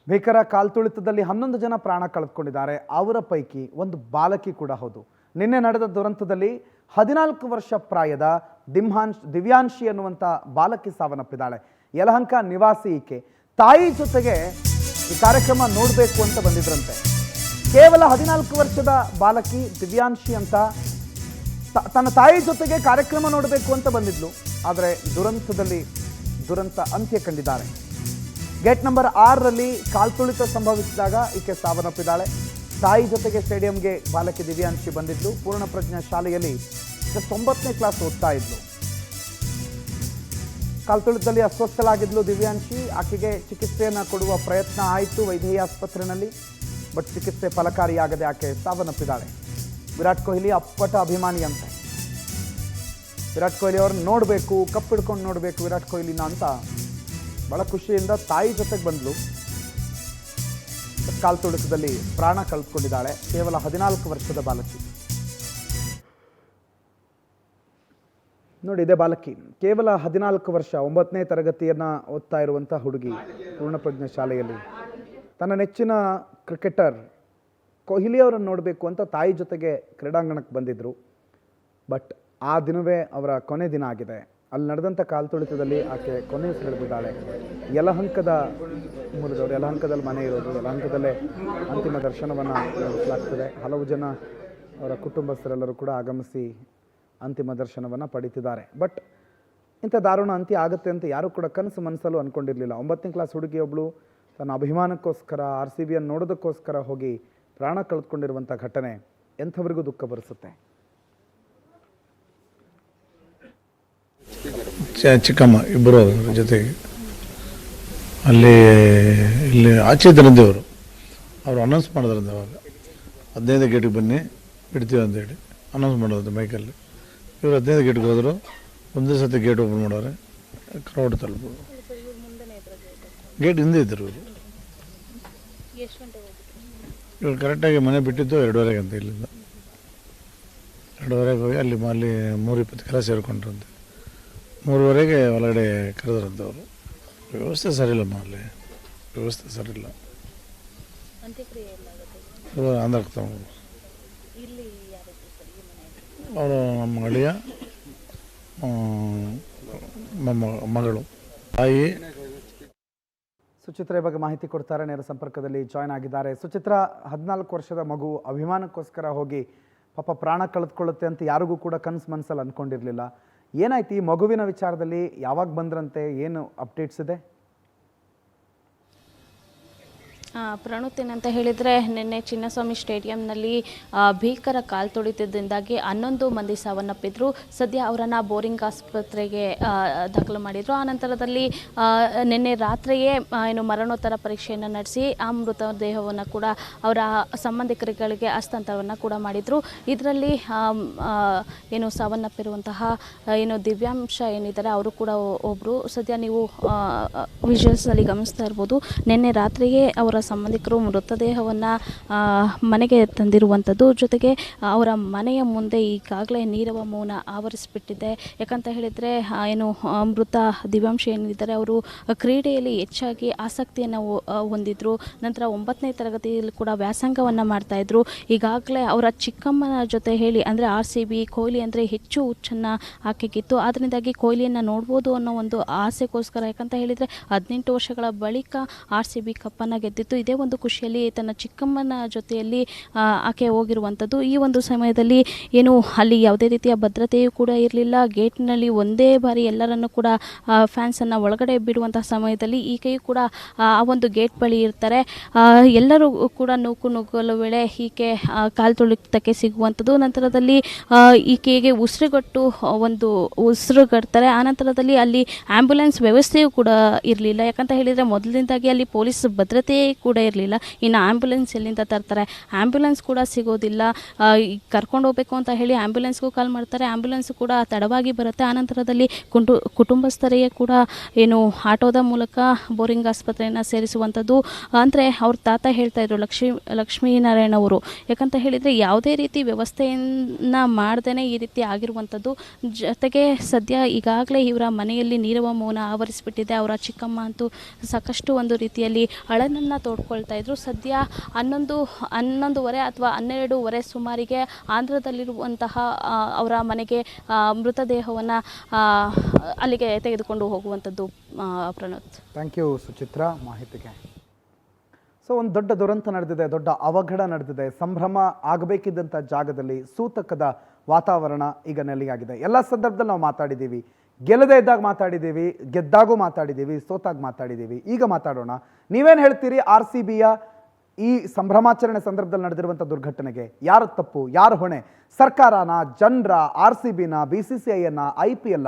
ಭೀಕರ ಕಾಲ್ತುಳಿತದಲ್ಲಿ 11 ಜನ ಪ್ರಾಣ ಕಳೆದುಕೊಂಡಿದ್ದಾರೆ. ಅವರ ಪೈಕಿ ಒಂದು ಬಾಲಕಿ ಕೂಡ ಹೌದು. ನಿನ್ನೆ ನಡೆದ ದುರಂತದಲ್ಲಿ 14 ವರ್ಷ ಪ್ರಾಯದ ದಿವ್ಯಾಂಶಿ ಅನ್ನುವಂಥ ಬಾಲಕಿ ಸಾವನ್ನಪ್ಪಿದ್ದಾಳೆ. ಯಲಹಂಕ ನಿವಾಸಿ ಈಕೆ ತಾಯಿ ಜೊತೆಗೆ ಈ ಕಾರ್ಯಕ್ರಮ ನೋಡಬೇಕು ಅಂತ ಬಂದಿದ್ರಂತೆ. ಕೇವಲ 14 ವರ್ಷದ ಬಾಲಕಿ ದಿವ್ಯಾಂಶಿ ಅಂತ ತನ್ನ ತಾಯಿ ಜೊತೆಗೆ ಕಾರ್ಯಕ್ರಮ ನೋಡಬೇಕು ಅಂತ ಬಂದಿದ್ಲು. ಆದರೆ ದುರಂತ ಅಂತ್ಯ ಕಂಡಿದ್ದಾರೆ. ಗೇಟ್ ನಂಬರ್ 6ರಲ್ಲಿ ಕಾಲ್ತುಳಿತ ಸಂಭವಿಸಿದಾಗ ಈಕೆ ಸಾವನ್ನಪ್ಪಿದ್ದಾಳೆ. ತಾಯಿ ಜೊತೆಗೆ ಸ್ಟೇಡಿಯಂಗೆ ಬಾಲಕಿ ದಿವ್ಯಾಂಶಿ ಬಂದಿದ್ಲು. ಪೂರ್ಣಪ್ರಜ್ಞಾ ಶಾಲೆಯಲ್ಲಿ 9ನೇ ಕ್ಲಾಸ್ ಓದ್ತಾ ಇದ್ಲು. ಕಾಲ್ತುಳಿತದಲ್ಲಿ ಅಸ್ವಸ್ಥಳಾಗಿದ್ಲು ದಿವ್ಯಾಂಶಿ. ಆಕೆಗೆ ಚಿಕಿತ್ಸೆಯನ್ನು ಕೊಡುವ ಪ್ರಯತ್ನ ಆಯಿತು ವೈದ್ಯಕೀಯ ಆಸ್ಪತ್ರೆಯಲ್ಲಿ. ಬಟ್ ಚಿಕಿತ್ಸೆ ಫಲಕಾರಿಯಾಗದೆ ಆಕೆ ಸಾವನ್ನಪ್ಪಿದ್ದಾಳೆ. ವಿರಾಟ್ ಕೊಹ್ಲಿ ಅಪ್ಪಟ ಅಭಿಮಾನಿ ಅಂತೆ. ವಿರಾಟ್ ಕೊಹ್ಲಿ ಅವ್ರನ್ನ ನೋಡಬೇಕು, ಕಪ್ ಹಿಡ್ಕೊಂಡು ನೋಡಬೇಕು ವಿರಾಟ್ ಕೊಹ್ಲಿನ ಅಂತ ಬಹಳ ಖುಷಿಯಿಂದ ತಾಯಿ ಜೊತೆಗೆ ಬಂದ್ಲು. ಕಾಲ್ತುಳಿತದಲ್ಲಿ ಪ್ರಾಣ ಕಳೆದುಕೊಂಡಿದ್ದಾಳೆ. ಕೇವಲ 14 ವರ್ಷದ ಬಾಲಕಿ. ನೋಡಿ, ಇದೇ ಬಾಲಕಿ ಕೇವಲ 14 ವರ್ಷ, 9ನೇ ತರಗತಿಯನ್ನು ಓದ್ತಾ ಇರುವಂಥ ಹುಡುಗಿ. ಪೂರ್ಣಪ್ರಜ್ಞಾ ಶಾಲೆಯಲ್ಲಿ ತನ್ನ ನೆಚ್ಚಿನ ಕ್ರಿಕೆಟರ್ ಕೊಹ್ಲಿ ಅವರನ್ನು ನೋಡಬೇಕು ಅಂತ ತಾಯಿ ಜೊತೆಗೆ ಕ್ರೀಡಾಂಗಣಕ್ಕೆ ಬಂದಿದ್ದರು. ಬಟ್ ಆ ದಿನವೇ ಅವರ ಕೊನೆ ದಿನ ಆಗಿದೆ. ಅಲ್ಲಿ ನಡೆದಂಥ ಕಾಲ್ತುಳಿತದಲ್ಲಿ ಆಕೆ ಕೊನೆಯುಸಿರೆಳೆದಿದ್ದಾಳೆ. ಯಲಹಂಕದ ಮೂಲದವರು, ಯಲಹಂಕದಲ್ಲಿ ಮನೆ ಇರೋದು, ಯಲಹಂಕದಲ್ಲೇ ಅಂತಿಮ ದರ್ಶನವನ್ನು ನಡೆಸಲಾಗ್ತದೆ. ಹಲವು ಜನ ಅವರ ಕುಟುಂಬಸ್ಥರೆಲ್ಲರೂ ಕೂಡ ಆಗಮಿಸಿ ಅಂತಿಮ ದರ್ಶನವನ್ನು ಪಡೀತಿದ್ದಾರೆ. ಬಟ್ ಇಂಥ ದಾರುಣ ಅಂತ್ಯ ಆಗುತ್ತೆ ಅಂತ ಯಾರೂ ಕೂಡ ಕನಸು ಮನಸ್ಸಲ್ಲೂ ಅಂದ್ಕೊಂಡಿರಲಿಲ್ಲ. 9ನೇ ಕ್ಲಾಸ್ ಹುಡುಗಿಯೊಬ್ಬಳು ತನ್ನ ಅಭಿಮಾನಕ್ಕೋಸ್ಕರ RCBಯನ್ನು ನೋಡೋದಕ್ಕೋಸ್ಕರ ಹೋಗಿ ಪ್ರಾಣ ಕಳೆದುಕೊಂಡಿರುವಂಥ ಘಟನೆ ಎಂಥವರಿಗೂ ದುಃಖ ಬರಿಸುತ್ತೆ. ಚಿಕ್ಕಮ್ಮ ಇಬ್ಬರು ಜೊತೆಗೆ ಇಲ್ಲಿ ಆಚೆ ಇದ್ದರಂತೆಯವರು ಅವರು ಅನೌನ್ಸ್ ಮಾಡಿದ್ರಂತೆ. ಅವಾಗ 15 ಗೇಟಿಗೆ ಬನ್ನಿ ಬಿಡ್ತೀವಿ ಅಂತೇಳಿ ಅನೌನ್ಸ್ ಮಾಡೋದು ಮೈಕಲ್ಲಿ. ಇವರು 15 ಗೇಟ್ಗೆ ಹೋದರು. ಒಂದೇ ಸತಿ ಗೇಟ್ ಓಪನ್ ಮಾಡೋರೆ, ಕ್ರೌಡ್ ತಲುಪೋದು. ಗೇಟ್ ಹಿಂದೆ ಇದ್ದರು ಇವ್ರು ಕರೆಕ್ಟಾಗಿ ಮನೆ ಬಿಟ್ಟಿದ್ದು 2:30 ಅಂತ. ಇಲ್ಲಿಂದ 2:30 ಹೋಗಿ ಅಲ್ಲಿ 3:20 ಸೇರಿಕೊಂಡ್ರಂತೆ. 3:30 ಒಳಗಡೆ ಕರೆದ್ರಂತೆ ಅವರು. ವ್ಯವಸ್ಥೆ ಸರಿಯಿಲ್ಲಮ್ಮ, ಅಲ್ಲಿ ವ್ಯವಸ್ಥೆ ಸರಿಯಿಲ್ಲ. ಆಂಧ್ರಕ್ಕೆ ತಗೊಂಡು ಅವರು ನಮ್ಮ ಅಳಿಯ ಮಗಳು ತಾಯಿ. ಸುಚಿತ್ರಾ ಬಗ್ಗೆ ಮಾಹಿತಿ ಕೊಡ್ತಾರೆ. ನೇರ ಸಂಪರ್ಕದಲ್ಲಿ ಜಾಯ್ನ್ ಆಗಿದ್ದಾರೆ. ಸುಚಿತ್ರಾ, 14 ವರ್ಷದ ಮಗು ಅಭಿಮಾನಕ್ಕೋಸ್ಕರ ಹೋಗಿ ಪಾಪ ಪ್ರಾಣ ಕಳೆದುಕೊಳ್ಳುತ್ತೆ ಅಂತ ಯಾರಿಗೂ ಕೂಡ ಕನಸು ಮನಸ್ಸಲ್ಲಿ ಅಂದ್ಕೊಂಡಿರಲಿಲ್ಲ. ಏನಾಯ್ತು ಈ ಮಗುವಿನ ವಿಚಾರದಲ್ಲಿ? ಯಾವಾಗ ಬಂದ್ರಂತೆ? ಏನು ಅಪ್ಡೇಟ್ಸ್ ಇದೆ? ಪ್ರಣುತ್, ಏನಂತ ಹೇಳಿದರೆ, ನಿನ್ನೆ ಚಿನ್ನಸ್ವಾಮಿ ಸ್ಟೇಡಿಯಂನಲ್ಲಿ ಭೀಕರ ಕಾಲ್ತುಳಿತದಿಂದಾಗಿ 11 ಮಂದಿ ಸಾವನ್ನಪ್ಪಿದ್ರು. ಸದ್ಯ ಅವರನ್ನು ಬೋರಿಂಗ್ ಆಸ್ಪತ್ರೆಗೆ ದಾಖಲು ಮಾಡಿದರು. ಆನಂತರದಲ್ಲಿ ನಿನ್ನೆ ರಾತ್ರಿಯೇ ಮರಣೋತ್ತರ ಪರೀಕ್ಷೆಯನ್ನು ನಡೆಸಿ ಆ ಮೃತದೇಹವನ್ನು ಕೂಡ ಅವರ ಸಂಬಂಧಿಕರುಗಳಿಗೆ ಹಸ್ತಾಂತರವನ್ನು ಕೂಡ ಮಾಡಿದರು. ಇದರಲ್ಲಿ ಸಾವನ್ನಪ್ಪಿರುವಂತಹ ದಿವ್ಯಾಂಶ ಏನಿದ್ದಾರೆ ಅವರು ಕೂಡ ಒಬ್ಬರು. ಸದ್ಯ ನೀವು ವಿಜುವಲ್ಸಲ್ಲಿ ಗಮನಿಸ್ತಾ ಇರ್ಬೋದು. ನಿನ್ನೆ ರಾತ್ರಿಯೇ ಅವರ ಸಂಬಂಧಿಕರು ಮೃತದೇಹವನ್ನು ಮನೆಗೆ ತಂದಿರುವಂಥದ್ದು. ಜೊತೆಗೆ ಅವರ ಮನೆಯ ಮುಂದೆ ಈಗಾಗಲೇ ನೀರವ ಮೌನ ಆವರಿಸಿಬಿಟ್ಟಿದೆ. ಯಾಕಂತ ಹೇಳಿದರೆ ಮೃತ ದಿವ್ಯಾಂಶ ಏನಿದ್ದಾರೆ ಅವರು ಕ್ರೀಡೆಯಲ್ಲಿ ಹೆಚ್ಚಾಗಿ ಆಸಕ್ತಿಯನ್ನು ಹೊಂದಿದ್ರು. ನಂತರ 9ನೇ ತರಗತಿಯಲ್ಲಿ ಕೂಡ ವ್ಯಾಸಂಗವನ್ನು ಮಾಡ್ತಾಯಿದ್ರು. ಈಗಾಗಲೇ ಅವರ ಚಿಕ್ಕಮ್ಮನ ಜೊತೆ ಹೇಳಿ, ಅಂದರೆ RCB ಕೊಹ್ಲಿ ಅಂದರೆ ಹೆಚ್ಚು ಹುಚ್ಚನ್ನು ಆಕೆಗಿತ್ತು. ಅದರಿಂದಾಗಿ ಕೊಹ್ಲಿಯನ್ನು ನೋಡ್ಬೋದು ಅನ್ನೋ ಒಂದು ಆಸೆಗೋಸ್ಕರ, ಯಾಕಂತ ಹೇಳಿದರೆ 18 ವರ್ಷಗಳ ಬಳಿಕ RCB ಕಪ್ಪನ್ನು ಗೆದ್ದಿತ್ತು. ಇದೇ ಒಂದು ಖುಷಿಯಲ್ಲಿ ತನ್ನ ಚಿಕ್ಕಮ್ಮನ ಜೊತೆಯಲ್ಲಿ ಆಕೆ ಹೋಗಿರುವಂಥದ್ದು. ಈ ಒಂದು ಸಮಯದಲ್ಲಿ ಅಲ್ಲಿ ಯಾವುದೇ ರೀತಿಯ ಭದ್ರತೆಯೂ ಕೂಡ ಇರಲಿಲ್ಲ. ಗೇಟ್ನಲ್ಲಿ ಒಂದೇ ಬಾರಿ ಎಲ್ಲರನ್ನು ಕೂಡ ಫ್ಯಾನ್ಸನ್ನು ಒಳಗಡೆ ಬಿಡುವಂತಹ ಸಮಯದಲ್ಲಿ ಈಕೆಯೂ ಕೂಡ ಆ ಒಂದು ಗೇಟ್ ಬಳಿ ಇರ್ತಾರೆ. ಎಲ್ಲರೂ ಕೂಡ ನುಗ್ಗಲು ವೇಳೆ ಈಕೆ ಕಾಲ್ತುಳಿತಕ್ಕೆ ಸಿಗುವಂಥದ್ದು. ನಂತರದಲ್ಲಿ ಈಕೆಗೆ ಉಸಿರುಗಟ್ತಾರೆ. ಆನಂತರದಲ್ಲಿ ಅಲ್ಲಿ ಆ್ಯಂಬುಲೆನ್ಸ್ ವ್ಯವಸ್ಥೆಯೂ ಕೂಡ ಇರಲಿಲ್ಲ. ಯಾಕಂತ ಹೇಳಿದರೆ ಮೊದಲಿನಿಂದಾಗಿ ಅಲ್ಲಿ ಪೊಲೀಸ್ ಭದ್ರತೆ ಕೂಡ ಇರಲಿಲ್ಲ. ಇನ್ನು ಆ್ಯಂಬುಲೆನ್ಸ್ ಎಲ್ಲಿಂದ ತರ್ತಾರೆ? ಆ್ಯಂಬುಲೆನ್ಸ್ ಕೂಡ ಸಿಗೋದಿಲ್ಲ. ಕರ್ಕೊಂಡು ಹೋಗಬೇಕು ಅಂತ ಹೇಳಿ ಆ್ಯಂಬುಲೆನ್ಸ್ಗೂ ಕಾಲ್ ಮಾಡ್ತಾರೆ. ಆ್ಯಂಬುಲೆನ್ಸ್ ಕೂಡ ತಡವಾಗಿ ಬರುತ್ತೆ. ಆನಂತರದಲ್ಲಿ ಕುಟುಂಬಸ್ಥರಿಗೆ ಕೂಡ ಆಟೋದ ಮೂಲಕ ಬೋರಿಂಗ್ ಆಸ್ಪತ್ರೆಯನ್ನು ಸೇರಿಸುವಂಥದ್ದು. ಅಂದರೆ ಅವ್ರ ತಾತ ಹೇಳ್ತಾ ಇದ್ರು, ಲಕ್ಷ್ಮೀನಾರಾಯಣ ಅವರು. ಯಾಕಂತ ಹೇಳಿದರೆ ಯಾವುದೇ ರೀತಿ ವ್ಯವಸ್ಥೆಯನ್ನು ಮಾಡ್ದೇ ಈ ರೀತಿ ಆಗಿರುವಂಥದ್ದು. ಜೊತೆಗೆ ಸದ್ಯ ಈಗಾಗಲೇ ಇವರ ಮನೆಯಲ್ಲಿ ನೀರವ ಮೌನ ಆವರಿಸಿಬಿಟ್ಟಿದೆ. ಅವರ ಚಿಕ್ಕಮ್ಮ ಅಂತೂ ಸಾಕಷ್ಟು ಒಂದು ರೀತಿಯಲ್ಲಿ ಅಳನನ್ನು ನೋಡ್ಕೊಳ್ತಾ ಇದ್ರು. ಸದ್ಯ 11:30 ಅಥವಾ 12:30 ಸುಮಾರಿಗೆ ಆಂಧ್ರದಲ್ಲಿರುವಂತಹ ಅವರ ಮನೆಗೆ ಮೃತದೇಹವನ್ನು ಅಲ್ಲಿಗೆ ತೆಗೆದುಕೊಂಡು ಹೋಗುವಂಥದ್ದು. ಪ್ರಣೋತ್. ಥ್ಯಾಂಕ್ ಯು ಸುಚಿತ್ರಾ ಮಾಹಿತಿಗೆ. ಸೊ ಒಂದು ದೊಡ್ಡ ದುರಂತ ನಡೆದಿದೆ, ದೊಡ್ಡ ಅವಘಡ ನಡೆದಿದೆ. ಸಂಭ್ರಮ ಆಗಬೇಕಿದ್ದಂಥ ಜಾಗದಲ್ಲಿ ಸೂತಕದ ವಾತಾವರಣ ಈಗ ನೆಲೆಯಾಗಿದೆ. ಎಲ್ಲ ಸಂದರ್ಭದಲ್ಲಿ ನಾವು ಮಾತಾಡಿದ್ದೀವಿ, ಗೆಲ್ಲದೇ ಇದ್ದಾಗ ಮಾತಾಡಿದ್ದೀವಿ, ಗೆದ್ದಾಗೂ ಮಾತಾಡಿದ್ದೀವಿ, ಸೋತಾಗ ಮಾತಾಡಿದ್ದೀವಿ. ಈಗ ಮಾತಾಡೋಣ. ನೀವೇನು ಹೇಳ್ತೀರಿ? RCBಯ ಈ ಸಂಭ್ರಮಾಚರಣೆ ಸಂದರ್ಭದಲ್ಲಿ ನಡೆದಿರುವಂಥ ದುರ್ಘಟನೆಗೆ ಯಾರು ತಪ್ಪು, ಯಾರು ಹೊಣೆ? ಸರ್ಕಾರನ, ಜನರ, RCBನ, BCCIನ, IPL